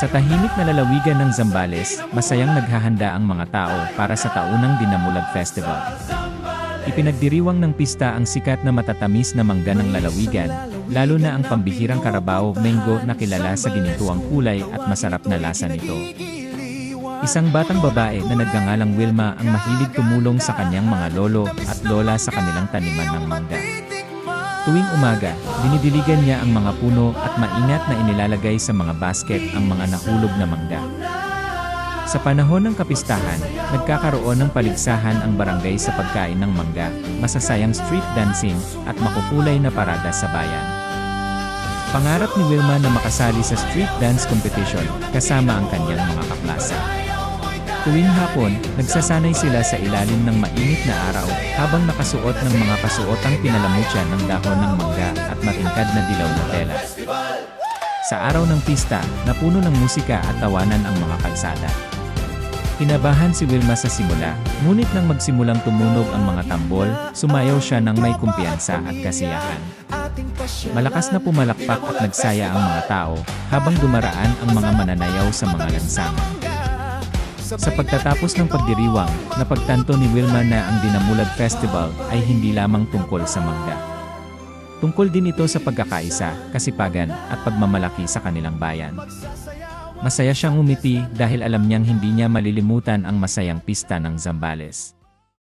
Sa tahimik na lalawigan ng Zambales, masayang naghahanda ang mga tao para sa taunang Dinamulag Festival. Ipinagdiriwang ng pista ang sikat na matatamis na mangga ng lalawigan, lalo na ang pambihirang Carabao Mango na kilala sa ginintuang kulay at masarap na lasa nito. Isang batang babae na nagngangalang Wilma ang mahilig tumulong sa kanyang mga lolo at lola sa kanilang taniman ng mangga. Tuwing umaga, dinidiligan niya ang mga puno at maingat na inilalagay sa mga basket ang mga nahulog na mangga. Sa panahon ng kapistahan, nagkakaroon ng paligsahan ang barangay sa pagkain ng mangga, masasayang street dancing, at makukulay na parada sa bayan. Pangarap ni Wilma na makasali sa street dance competition kasama ang kanyang mga kaklase. Tuwing hapon, nagsasanay sila sa ilalim ng mainit na araw habang nakasuot ng mga kasuotang pinalamutya ng dahon ng mangga at matingkad na dilaw na tela. Sa araw ng pista, napuno ng musika at tawanan ang mga kalsada. Kinabahan si Wilma sa simula, ngunit nang magsimulang tumunog ang mga tambol, sumayaw siya ng may kumpiyansa at kasiyahan. Malakas na pumalakpak at nagsaya ang mga tao habang dumaraan ang mga mananayaw sa mga lansangan. Sa pagtatapos ng pagdiriwang, napagtanto ni Wilma na ang Dinamulag Festival ay hindi lamang tungkol sa mangga. Tungkol din ito sa pagkakaisa, kasipagan, at pagmamalaki sa kanilang bayan. Masaya siyang umiti dahil alam niyang hindi niya malilimutan ang masayang pista ng Zambales.